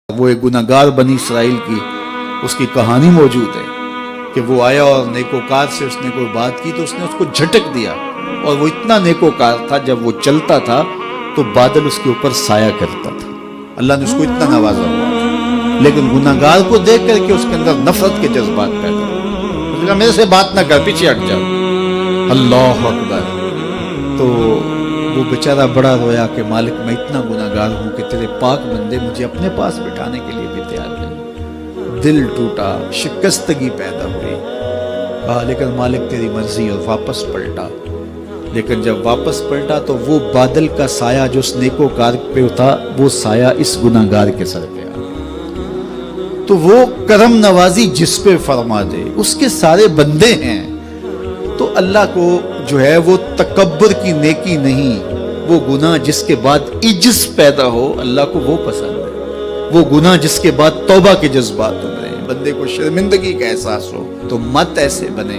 وہ ایک گناہگار بنی اسرائیل کی اس کی کہانی موجود ہے کہ وہ آیا اور نیکوکار سے اس نے کوئی بات کی تو اس نے اس کو جھٹک دیا، اور وہ اتنا نیکوکار تھا جب وہ چلتا تھا تو بادل اس کے اوپر سایہ کرتا تھا۔ اللہ نے اس کو اتنا نوازا ہوا تھا، لیکن گناہگار کو دیکھ کر کے اس کے اندر نفرت کے جذبات پیدا ہوئے۔ اس نے کہا میرے سے بات نہ کر، پیچھے ہٹ جاؤ۔ اللہ اکبر! تو وہ بیچارہ بڑا رویا کہ مالک میں اتنا گناہگار ہوں کہ تیرے پاک بندے مجھے اپنے پاس بٹھانے کے لیے بھی تیار نہیں۔ دل ٹوٹا، شکستگی پیدا ہوئی، کہا لیکن مالک تیری مرضی، اور واپس پلٹا۔ لیکن جب واپس پلٹا تو وہ بادل کا سایہ جو اس نیکوکار پہ تھا وہ سایہ اس گناہگار کے سر پہ آ۔ تو وہ کرم نوازی جس پہ فرما دے، اس کے سارے بندے ہیں۔ تو اللہ کو جو ہے وہ تکبر کی نیکی نہیں، وہ گناہ جس کے بعد عجز پیدا ہو اللہ کو وہ پسند ہے، وہ گناہ جس کے بعد توبہ کے جذبات ابھریں، بندے کو شرمندگی کا احساس ہو۔ تو مت ایسے بنے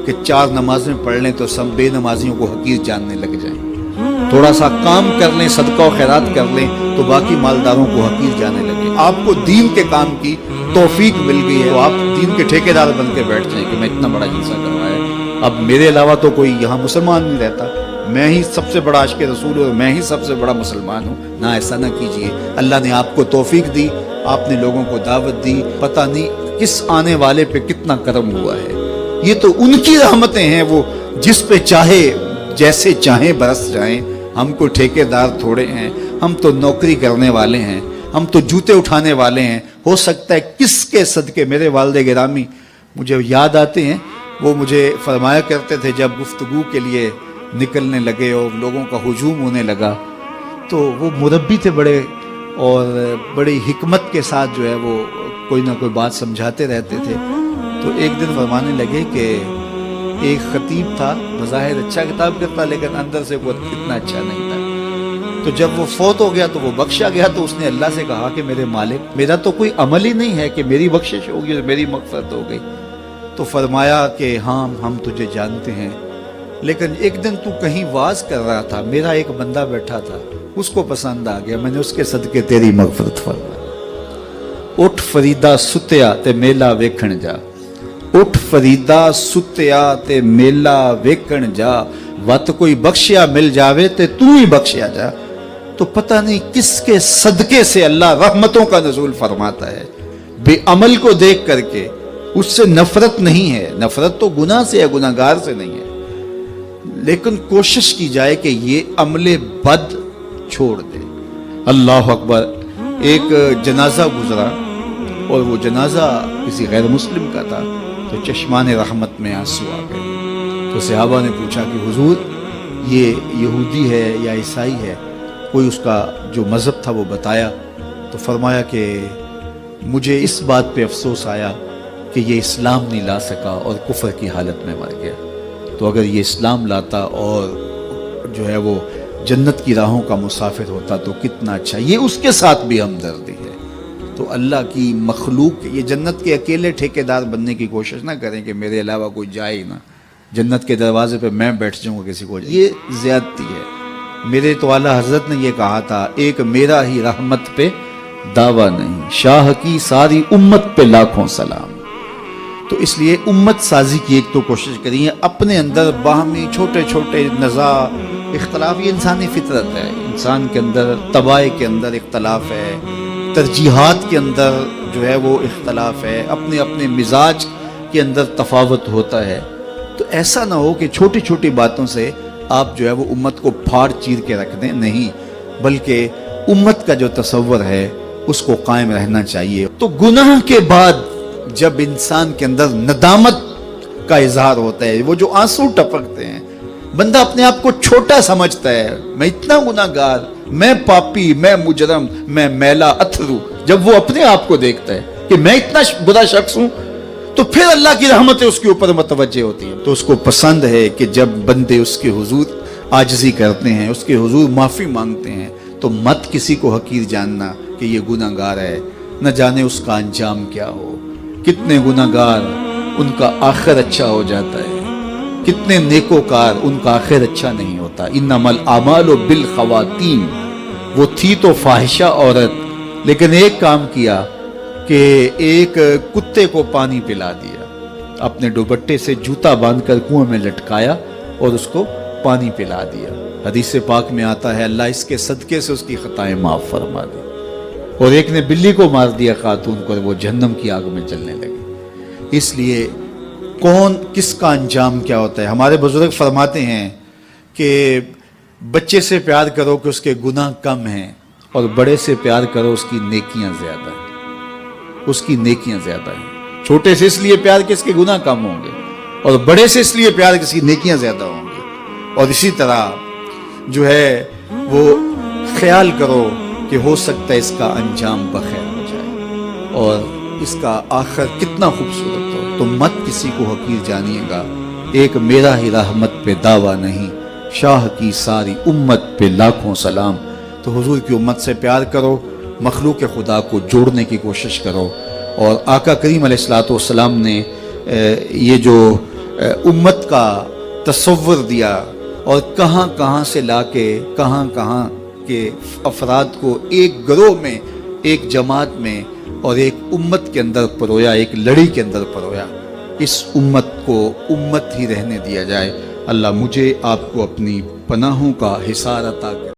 کہ 4 نمازیں پڑھ لیں تو سب بے نمازیوں کو حقیر جاننے لگ جائیں، تھوڑا سا کام کر لیں، صدقہ و خیرات کر لیں تو باقی مالداروں کو حقیر جانے لگے۔ آپ کو دین کے کام کی توفیق مل گئی ہے تو آپ دین کے ٹھیکیدار بن کے بیٹھ جائیں کہ میں اتنا بڑا جلسہ کروایا، اب میرے علاوہ تو کوئی یہاں مسلمان نہیں رہتا، میں ہی سب سے بڑا عاشق رسول ہوں، میں ہی سب سے بڑا مسلمان ہوں۔ نہ، ایسا نہ کیجئے۔ اللہ نے آپ کو توفیق دی، آپ نے لوگوں کو دعوت دی، پتہ نہیں کس آنے والے پہ کتنا کرم ہوا ہے۔ یہ تو ان کی رحمتیں ہیں، وہ جس پہ چاہے جیسے چاہیں برس جائیں۔ ہم کو ٹھیکیدار تھوڑے ہیں، ہم تو نوکری کرنے والے ہیں، ہم تو جوتے اٹھانے والے ہیں۔ ہو سکتا ہے کس کے صدقے میرے والد گرامی مجھے یاد آتے ہیں، وہ مجھے فرمایا کرتے تھے جب گفتگو کے لیے نکلنے لگے اور لوگوں کا ہجوم ہونے لگا تو وہ مربی تھے بڑے، اور بڑی حکمت کے ساتھ جو ہے وہ کوئی نہ کوئی بات سمجھاتے رہتے تھے۔ تو ایک دن فرمانے لگے کہ ایک خطیب تھا، بظاہر اچھا کتاب کرتا لیکن اندر سے وہ اتنا اچھا نہیں تھا۔ تو جب وہ فوت ہو گیا تو وہ بخشا گیا، تو اس نے اللہ سے کہا کہ میرے مالک میرا تو کوئی عمل ہی نہیں ہے کہ میری بخشش ہوگی اور میری مغفرت ہو گئی۔ تو فرمایا کہ ہاں ہم تجھے جانتے ہیں، لیکن ایک دن تو کہیں واز کر رہا تھا، میرا ایک بندہ بیٹھا تھا، اس کو پسند آ گیا، میں نے اس کے صدقے تیری مغفرت فرمائی۔ اٹھ فریدا ستیا تے میلا ویکھن جا، اٹھ فریدا ستیا تے میلا ویکھن جا، وت کوئی بخشیا مل جاوے تے تو ہی بخشیا جا۔ تو پتہ نہیں کس کے صدقے سے اللہ رحمتوں کا نزول فرماتا ہے۔ بے عمل کو دیکھ کر کے اس سے نفرت نہیں ہے، نفرت تو گناہ سے ہے، گناہگار سے نہیں ہے، لیکن کوشش کی جائے کہ یہ عمل بد چھوڑ دے۔ اللہ اکبر! ایک جنازہ گزرا اور وہ جنازہ کسی غیر مسلم کا تھا، تو چشمان رحمت میں آنسو آ گئے۔ تو صحابہ نے پوچھا کہ حضور یہ یہودی ہے یا عیسائی ہے؟ کوئی اس کا جو مذہب تھا وہ بتایا، تو فرمایا کہ مجھے اس بات پہ افسوس آیا کہ یہ اسلام نہیں لا سکا اور کفر کی حالت میں مر گیا، تو اگر یہ اسلام لاتا اور جو ہے وہ جنت کی راہوں کا مسافر ہوتا تو کتنا اچھا۔ یہ اس کے ساتھ بھی ہمدردی ہے۔ تو اللہ کی مخلوق یہ جنت کے اکیلے ٹھیکیدار بننے کی کوشش نہ کریں کہ میرے علاوہ کوئی جائے ہی نہ، جنت کے دروازے پہ میں بیٹھ جاؤں گا کسی کو، یہ زیادتی ہے۔ میرے تو اعلیٰ حضرت نے یہ کہا تھا، ایک میرا ہی رحمت پہ دعویٰ نہیں، شاہ کی ساری امت پہ لاکھوں سلام۔ تو اس لیے امت سازی کی ایک تو کوشش کریے، اپنے اندر باہمی چھوٹے چھوٹے نزاع اختلاف، یہ انسانی فطرت ہے، انسان کے اندر طبائع کے اندر اختلاف ہے، ترجیحات کے اندر جو ہے وہ اختلاف ہے، اپنے اپنے مزاج کے اندر تفاوت ہوتا ہے۔ تو ایسا نہ ہو کہ چھوٹی چھوٹی باتوں سے آپ جو ہے وہ امت کو پھاڑ چیر کے رکھ دیں، نہیں، بلکہ امت کا جو تصور ہے اس کو قائم رہنا چاہیے۔ تو گناہ کے بعد جب انسان کے اندر ندامت کا اظہار ہوتا ہے، وہ جو آنسو ٹپکتے ہیں، بندہ اپنے آپ کو چھوٹا سمجھتا ہے، میں اتنا گناہگار، میں پاپی، میں مجرم، میں میلا اتھرو، جب وہ اپنے آپ کو دیکھتا ہے کہ میں اتنا برا شخص ہوں تو پھر اللہ کی رحمتیں اس کے اوپر متوجہ ہوتی ہیں۔ تو اس کو پسند ہے کہ جب بندے اس کے حضور عاجزی کرتے ہیں، اس کے حضور معافی مانگتے ہیں، تو مت کسی کو حقیر جاننا کہ یہ گناہگار ہے، نہ جانے اس کا انجام کیا ہو۔ کتنے گناہگار ان کا آخر اچھا ہو جاتا ہے، کتنے نیکوکار ان کا آخر اچھا نہیں ہوتا۔ انما الاعمال بالخواتیم، وہ تھی تو فاحشہ عورت لیکن ایک کام کیا کہ ایک کتے کو پانی پلا دیا، اپنے دوپٹے سے جوتا باندھ کر کنویں میں لٹکایا اور اس کو پانی پلا دیا۔ حدیث پاک میں آتا ہے اللہ اس کے صدقے سے اس کی خطائیں معاف فرما دی۔ اور ایک نے بلی کو مار دیا خاتون کو، اور وہ جہنم کی آگ میں جلنے لگی۔ اس لیے کون کس کا انجام کیا ہوتا ہے؟ ہمارے بزرگ فرماتے ہیں کہ بچے سے پیار کرو کہ اس کے گناہ کم ہیں، اور بڑے سے پیار کرو اس کی نیکیاں زیادہ ہیں، اس کی نیکیاں زیادہ ہیں۔ چھوٹے سے اس لیے پیار کہ اس کے گناہ کم ہوں گے، اور بڑے سے اس لیے پیار کہ اس کی نیکیاں زیادہ ہوں گی۔ اور اسی طرح جو ہے وہ خیال کرو کہ ہو سکتا ہے اس کا انجام بخیر ہو جائے اور اس کا آخر کتنا خوبصورت ہو۔ تم مت کسی کو حقیر جانیے گا، ایک میرا ہی رحمت پہ دعویٰ نہیں، شاہ کی ساری امت پہ لاکھوں سلام۔ تو حضور کی امت سے پیار کرو، مخلوق خدا کو جوڑنے کی کوشش کرو۔ اور آقا کریم علیہ الصلوۃ والسلام نے یہ جو امت کا تصور دیا اور کہاں کہاں سے لا کے کہاں کہاں کے افراد کو ایک گروہ میں، ایک جماعت میں اور ایک امت کے اندر پرویا، ایک لڑی کے اندر پرویا، اس امت کو امت ہی رہنے دیا جائے۔ اللہ مجھے آپ کو اپنی پناہوں کا حصار عطا کرے۔